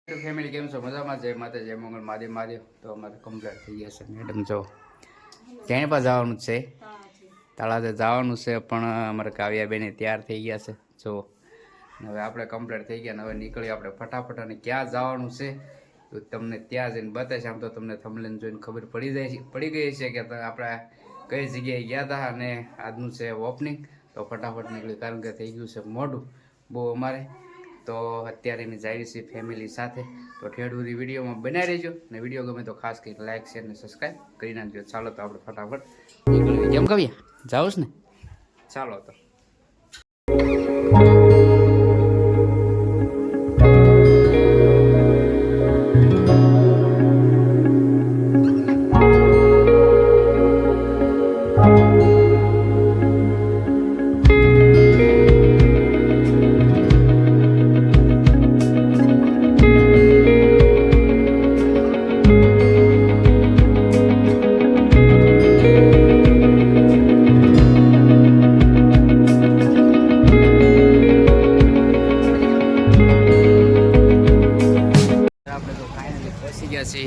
Family કેમ છો? મજામાં? જય માતા, જય મંગળ, મહાદેવ મહાદેવ. તો અમારે કમ્પ્લીટ થઈ ગયા છે. મેડમ જો ક્યાંય પણ જવાનું છે, તળાજે જવાનું છે, પણ અમારે કાવ્યાબેન તૈયાર થઈ ગયા છે. જો હવે આપણે કમ્પ્લીટ થઈ ગયા ને હવે નીકળી આપણે ફટાફટ. અને ક્યાં જવાનું છે તો તમને ત્યાં જઈને બતાવીશ. આમ તો તમને થંબનેલ જોઈને ખબર પડી ગઈ છે કે આપણે કઈ જગ્યાએ ગયા હતા અને આજનું છે ઓપનિંગ. તો ફટાફટ નીકળી, કારણ કે થઈ ગયું છે મોડું બહુ અમારે. તો અત્યારે અમે જઈએ છીએ ફેમિલી સાથે. તો ઠેઠ સુધી વિડીયોમાં બનાવી રહેજો ને વિડીયો ગમે તો ખાસ કરીને લાઈક શેર ને સબસ્ક્રાઈબ કરી નાખજો. ચાલો તો આપણે ફટાફટ નીકળીએ. કેમ કવ્યા જાઓ ને? ચાલો તો.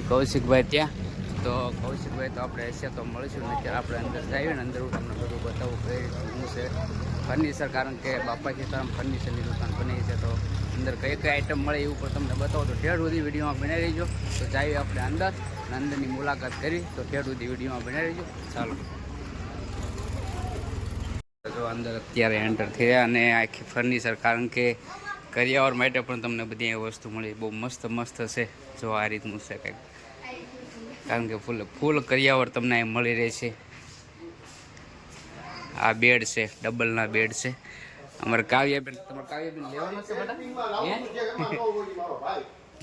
કૌશિકભાઈ ત્યાં તો કૌશિકભાઈ તો આપણે હશે તો મળીશું ને. અત્યારે આપણે અંદર જઈએ ને, અંદર હું તમને બધું બતાવું કઈ શું છે ફર્નિચર, કારણ કે બાપા સીતારામ ફર્નિચરની દુકાન બની છે. તો અંદર કઈ કઈ આઈટમ મળે એવું પણ તમને બતાવો. તો ઠેઠ સુધી વિડીયોમાં બનાવી રહીજો. તો જઈએ આપણે અંદર અને અંદરની મુલાકાત કરી. તો ઠેઠ સુધી વિડીયોમાં બનાવી રહીજો. ચાલો જો અંદર અત્યારે એન્ટર થયા અને આખી ફર્નિચર, કારણ કે કરિયાવર માટે પણ તમને બધી વસ્તુ મળી. બહુ મસ્ત મસ્ત છે. જો આ રીતનું છે કંઈક, કારણ કે ફૂલ કરિયાવર તમને અહીં મળી રહેશે. આ બેડ છે, ડબલના બેડ છે. અમારે કાવ્યાબેન, તમારે કાવ્યાબેન લેવાનો છે બેટા?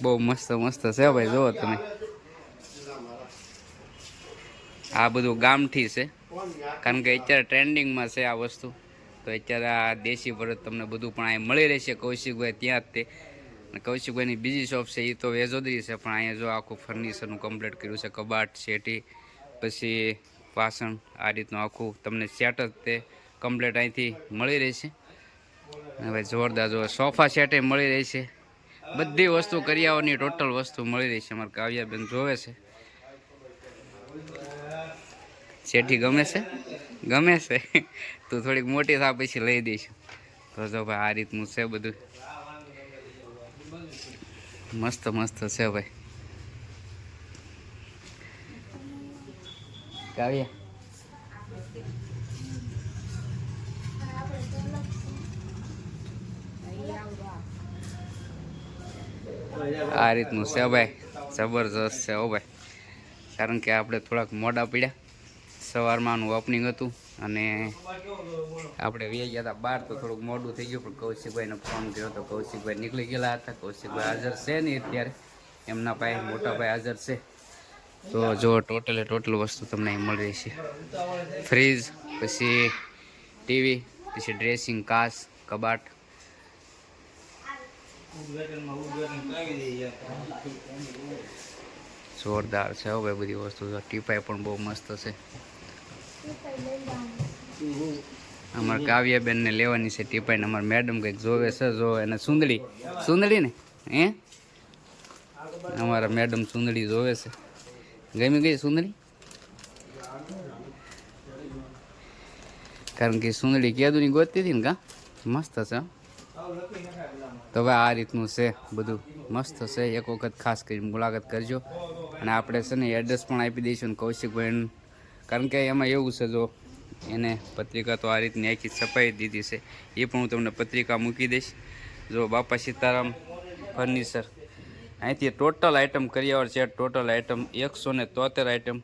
બહુ મસ્ત મસ્ત છે ભાઈ, જુઓ તમે. આ બધું ગામઠી છે, કારણ કે અત્યારે ટ્રેન્ડિંગમાં છે આ વસ્તુ. તો અત્યારે આ દેશી ભરત તમને બધું પણ અહીં મળી રહેશે. કૌશિકભાઈ ત્યાં જ તે. કૌશિકભાઈની બીજી શોપ છે એ તો વેજોદરી છે, પણ અહીંયા જો આખું ફર્નિચરનું કમ્પ્લીટ કર્યું છે. કબાટ, શેટી, પછી વાસણ, આ રીતનું આખું તમને સેટ જ તે કમ્પ્લીટ અહીંથી મળી રહેશે. હવે જોરદાર જો સોફા સેટે મળી રહેશે. બધી વસ્તુ કરિયાવરની ટોટલ વસ્તુ મળી રહેશે. અમારે કાવ્યાબેન જોવે છે. શેઠી ગમે છે? ગમે છે. તું થોડીક મોટી થાય પછી લઈ દઈશું. તો જો ભાઈ આ રીતનું છે બધું. મસ્ત મસ્ત છે ભાઈ. કાવ્યા આ રીતનું છે ભાઈ. જબરજસ્ત છે હો ભાઈ. કારણ કે આપણે થોડાક મોડા પડ્યા. સવારમાં ઓપનિંગ હતું અને આપણે વે ગયા હતા બહાર, તો થોડુંક મોડું થઈ ગયું. પણ કૌશિકભાઈને ફોન કર્યો તો કૌશિકભાઈ નીકળી ગયેલા હતા. કૌશિકભાઈ હાજર છે નહીં અત્યારે, એમના પાસે મોટા ભાઈ હાજર છે. તો જો ટોટલ વસ્તુ તમને અહીં મળી રહેશે. ફ્રીજ, પછી ટીવી, પછી ડ્રેસિંગ કાચ, કબાટ. જોરદાર છે હવે બધી વસ્તુ. ટીપાઈ પણ બહુ મસ્ત છે. અમારે કાવ્યાબેનને લેવાની છે ટીપાઈ ને. અમારે મેડમ કંઈક જોવે છે. જો એને સુંદડી ને હે અમારા મેડમ સુંદડી જોવે છે. ગમી ગઈ સુંદડી? કારણ કે સુંદડી કેદુની ગોતતી હતી ને કા. મસ્ત છે. તો હવે આ રીતનું છે બધું. મસ્ત છે. એક વખત ખાસ કરીને મુલાકાત કરજો. અને આપણે છે ને એડ્રેસ પણ આપી દઈશું ને કૌશિકભાઈ, કારણ કે એમાં એવું છે, જો એને પત્રિકા તો આ રીતની આખી છપાઈ દીધી છે. એ પણ હું તમને પત્રિકા મૂકી દઈશ. જો બાપા સીતારામ ફર્નિચર, અહીંથી ટોટલ આઇટમ કરિયાવર છે. Total item 173 item.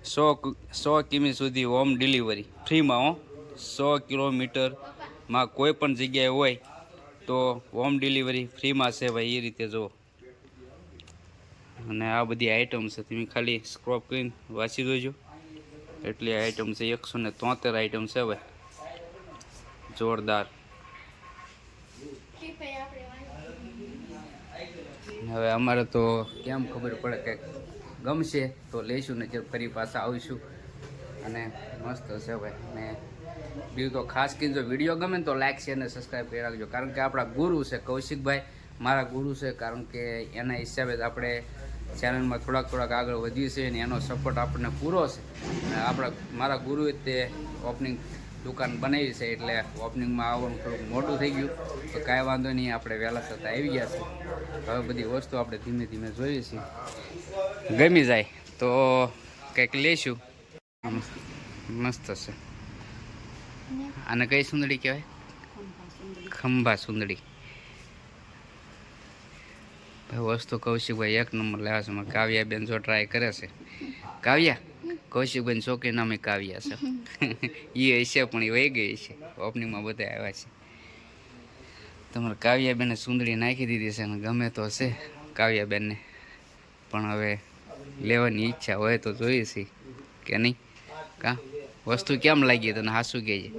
100 કિમી સુધી હોમ ડિલિવરી ફ્રીમાં હો. 100 કિલોમીટરમાં કોઈ પણ જગ્યાએ હોય તો હોમ ડિલિવરી ફ્રીમાં છે ભાઈ. એ રીતે જુઓ. અને આ બધી આઈટમ છે, તમે ખાલી સ્ક્રોપ કરીને વાંચી દોજો. એટલી આઈટમ છે. 173 આઈટમ છે ભાઈ. જોરદાર. હવે અમારે તો કેમ ખબર પડે કે ગમશે તો લઈશું, ને જે ફરી પાછા આવીશું. અને મસ્ત છે ભાઈ. ને બીજું તો ખાસ કરીને જો વિડીયો ગમે તો લાઈક શેર ને સબસ્ક્રાઈબ કરી રાખજો, કારણ કે આપણા ગુરુ છે કૌશિકભાઈ મારા ગુરુ છે, કારણ કે એના હિસાબે જ આપણે ચેનલમાં થોડાક આગળ વધ્યું છે અને એનો સપોર્ટ આપણને પૂરો છે. અને મારા ગુરુએ તે ઓપનિંગ દુકાન બનાવી છે, એટલે ઓપનિંગમાં આવવાનું થોડુંક મોટું થઈ ગયું, તો કાંઈ વાંધો નહીં, આપણે વહેલા થતાં આવી ગયા છે. હવે બધી વસ્તુ આપણે ધીમે ધીમે જોઈએ છીએ, ગમી જાય તો કંઈક લઈશું. મસ્ત છે. આને કઈ સુંદડી કહેવાય? ખંભા સુંદડી. વસ્તુ કૌશિકભાઈ એક નંબર લેવા છે. કાવ્યાબેન જો ટ્રાય કરે છે. કાવ્યા, કૌશિકભાઈ છોકરી નામે કાવ્યા છે. એ હશે પણ એ વહી ગઈ છે. ઓપનિંગમાં બધા આવ્યા છે. તમારે કાવ્યાબેને સુંદડી નાખી દીધી છે, અને ગમે તો હશે કાવ્યાબેનને, પણ હવે લેવાની ઈચ્છા હોય તો જોઈએ છે કે નહીં. કા વસ્તુ કેમ લાગી તને? હાસું કહેજે.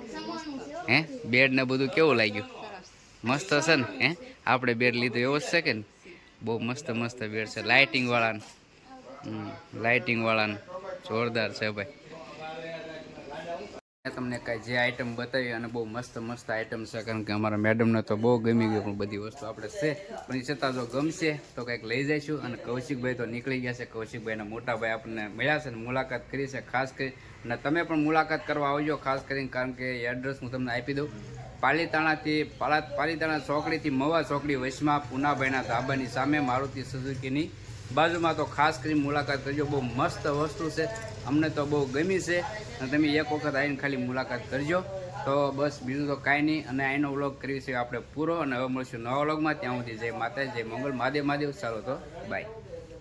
હે, બેડ ને બધું કેવું લાગ્યું? મસ્ત હશે ને? હે, આપણે બેડ લીધું એવો જ છે કે ને? બહુ મસ્ત બેડ છે. લાઇટિંગ વાળાને જોરદાર છે ભાઈ. તમને કાંઈ જે આઈટમ બતાવી અને બહુ મસ્ત આઈટમ છે, કારણ કે અમારા મેડમને તો બહુ ગમી ગયું. પણ બધી વસ્તુ આપણે છે, પણ એ છતાં જો ગમશે તો કંઈક લઈ જઈશું. અને કૌશિકભાઈ તો નીકળી ગયા છે. કૌશિકભાઈના મોટા ભાઈ આપણને મળ્યા છે અને મુલાકાત કરી છે ખાસ કરી. અને તમે પણ મુલાકાત કરવા આવજો ખાસ કરીને, કારણ કે એડ્રેસ હું તમને આપી દઉં. પાલીતાણા ચોકડીથી મવા ચોકડી વચમાં પૂનાભાઈના ધાબાની સામે મારુતિ સુઝુકીની બાજુમાં. તો ખાસ કરીને મુલાકાત કરજો. બહુ મસ્ત વસ્તુ છે, અમને તો બહુ ગમી છે. અને તમે એક વખત આવીને ખાલી મુલાકાત કરજો. તો બસ બીજું તો કાંઈ નહીં. અને અહીંનો વ્લોગ કરીએ છીએ આપણે પૂરો, અને હવે મળીશું નવા વ્લોગમાં. ત્યાં સુધી જય માતા, જય મંગળ, મહાદેવ. ચાલો તો બાય.